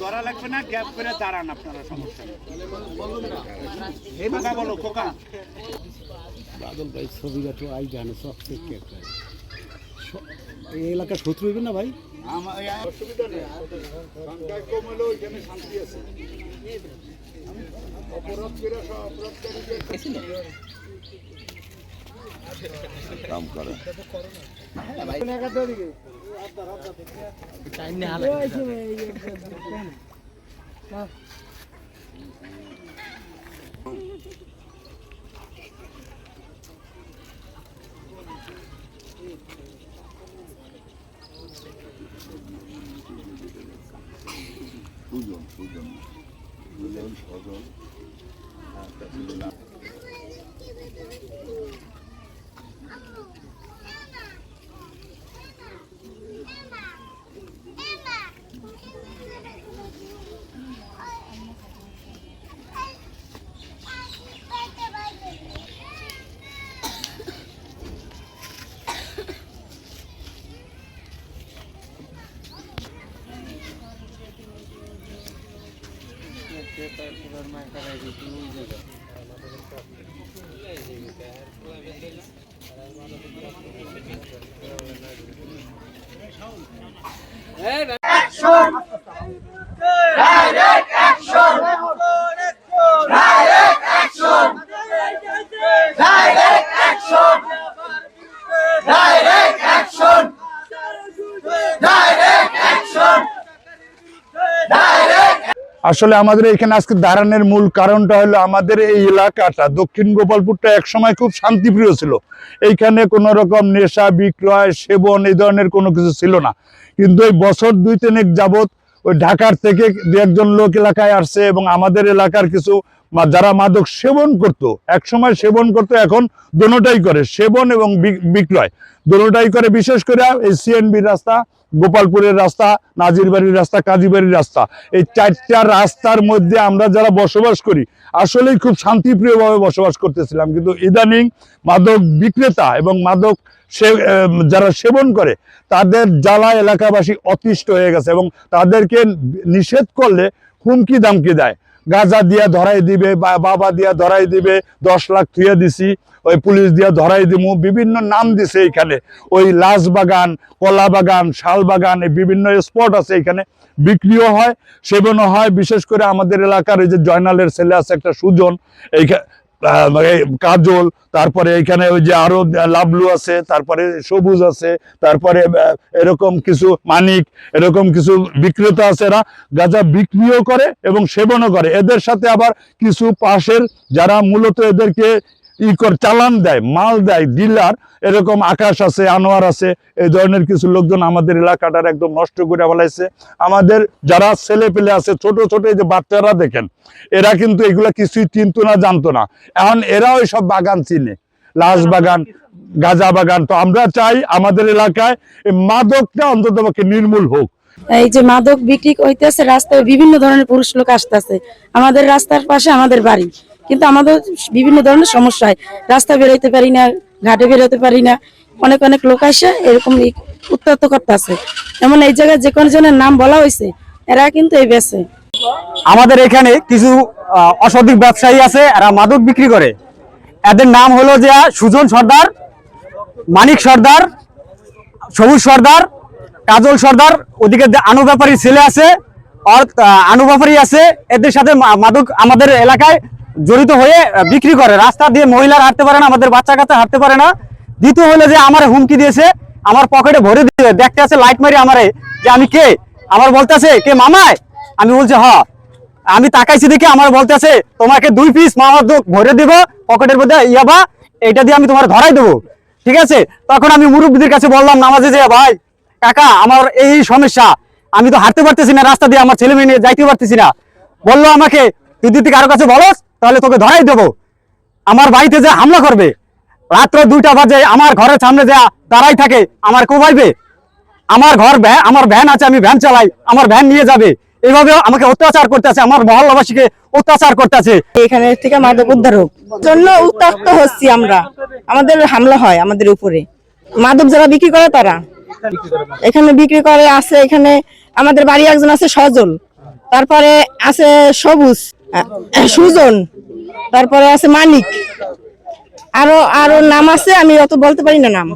ধরা লাগবে না, গ্যাপ করে দাঁড়ান, আপনারা সমস্যা নেই। এই কথা বলো খোকা। বাদল ভাই ছবিটা তো আই জানে সব ঠিক একটা এই এলাকার শত্রু হইবে না ভাই? আমার অসুবিধা নেই, সংখ্যা কম হলেও এখানে শান্তি আছে। অপরাধ করে সব অপরাধকারীদের কাম করে। আসলে আমাদের এখানে আজকে দাঁড়ানোর মূল কারণটা হলো আমাদের এই এলাকাটা দক্ষিণ গোপালপুরটা একসময় খুব শান্তিপ্রিয় ছিল। এইখানে কোনো রকম নেশা বিক্রয় সেবন এই ধরনের কোনো কিছু ছিল না, কিন্তু এই বছর 2-3 যাবৎ ওই ঢাকার থেকে দু একজন লোক এলাকায় আসছে এবং আমাদের এলাকার কিছু যারা মাদক সেবন করত, একসময় সেবন করতো, এখন দোনোটাই করে, সেবন এবং বিক্রয় দোনোটাই করে। বিশেষ করে এই সিএনবি রাস্তা, গোপালপুরের রাস্তা, নাজিরবাড়ির রাস্তা, কাজীবাড়ির রাস্তা, এই 4টা রাস্তার মধ্যে আমরা যারা বসবাস করি আসলেই খুব শান্তিপ্রিয়ভাবে বসবাস করতেছিলাম। কিন্তু ইদানিং মাদক বিক্রেতা এবং মাদক যারা সেবন করে তাদের জ্বালা এলাকাবাসী অতিষ্ঠ হয়ে গেছে এবং তাদেরকে নিষেধ করলে হুমকি দামকি দেয়। গাঁজা দিয়া ধরাই দিবে, বাবা দিয়া ধরাই দিবে, 10 লাখ থুয়ে দিছি, ওই পুলিশ দিয়া ধরাই দিমু, বিভিন্ন নাম দিছে। এখানে ওই লাশ বাগান, কলা বাগান, শাল বাগান, এই বিভিন্ন স্পট আছে, এখানে বিক্রিও হয়, সেবনও হয়। বিশেষ করে আমাদের এলাকার ওই যে জয়নালের ছেলে আছে একটা সুজন, এইখানে কাজল, তারপরে এখানে ওই যে আরো লাবলু আছে, তারপরে সবুজ আছে, তারপরে এরকম কিছু মানিক, এরকম কিছু বিক্রেতা আছে, এরা গাঁজা বিক্রিও করে এবং সেবনও করে। এদের সাথে আবার কিছু পাশের যারা মূলত এদেরকে চালান দেয়, মাল দেয়, ডিলার, এরকম আকাশ আছে, আনোয়ার আছে, এই ধরনের কিছু লোকজন আমাদের এলাকাটার একদম নষ্ট করে ফেলাইছে। আমাদের যারা ছেলে পেলে আছে, ছোট ছোট এই যে বাচ্চারা দেখেন, এরা কিন্তু এগুলা কিছুই চিনতো না, জানতো না, এখন এরা ওই সব বাগান চিনে, লাশ বাগান, গাঁজা বাগান। তো আমরা চাই আমাদের এলাকায় মাদকটা অন্তত নির্মূল হোক। এই যে মাদক বিক্রি হইতেছে রাস্তায়, বিভিন্ন ধরনের পুরুষ লোক আসতেছে আমাদের রাস্তার পাশে, আমাদের বাড়ি, কিন্তু আমাদের বিভিন্ন ধরনের সমস্যা হয়, রাস্তা বেরোতে পারি না, ঘাটে বেরোতে পারি না, অনেক অনেক লোক আসে এরকম উত্তপ্ত করতেছে। এমন এই জায়গায় যে কোনো জনের নাম বলা হয়েছে, এরা কিন্তু এই বেছে। আমাদের এখানে কিছু অসাধু ব্যবসায়ী আছে, এরা মাদক বিক্রি করে। এদের নাম হলো যে সুজন সর্দার, মানিক সর্দার, সবুজ সর্দার, কাজল সর্দার, ওদিকে আনু ব্যাপারী ছেলে আছে, আনু ব্যাপারী আছে। এদের সাথে মাদক আমাদের এলাকায় জড়িত হয়ে বিক্রি করে। রাস্তা দিয়ে মহিলারা হাঁটতে পারে না, আমাদের বাচ্চা কাচ্চা হাঁটতে পারে না। দ্বিতীয় হলো যে আমার হুমকি দিয়েছে, আমার পকেটে ভরে দিয়ে দেখতে আছে লাইট মারি আমারে যে আমি কে, আমার বলতেছে কে মামায়, আমি বলছি হ, আমি তাকাইছি দেখে আমার বলতেছে তোমাকে 2 পিস মাদক ভরে দিব পকেটের মধ্যে, ইয়াবা, এটা দিয়ে আমি তোমার ধরাই দেবো, ঠিক আছে। তখন আমি মুরব্বীদের কাছে বললাম নামাজে যে ভাই কাকা আমার এই সমস্যা, আমি তো হাঁটতে পারতেছি না, রাস্তা দিয়ে আমার ছেলে মেয়ে নিয়ে যাইতে পারতেছি না। বললো আমাকে তুই যদি কারো কাছে বলস তাহলে তোকে ধরাই দেবো, আমার বাড়িতে যে হামলা করবে। রাত্র 2টা বাজে আমার ঘরের সামনে যা দাঁড়াই থাকে, আমার কোবাইবে, আমার আমার ভ্যান আছে, আমি ভ্যান চালাই, আমার ভ্যান নিয়ে যাবে, এইভাবে আমাকে অত্যাচার করতেছে, আমার মহল্লাবাসীকে অত্যাচার করতেছে। এখানে থেকে মাদক উদ্ধার হোক জন্য উত্তপ্ত হচ্ছি আমরা, আমাদের হামলা হয় আমাদের উপরে। মাদক যারা বিক্রি করে তারা এখানে বিক্রি করে আছে, এখানে আমাদের বাড়ি একজন আছে সজল, তারপরে আছে সবুজ, সুজন, তারপরে আছে মানিক, আরো আরো নাম আছে, আমি অত বলতে পারি না নাম।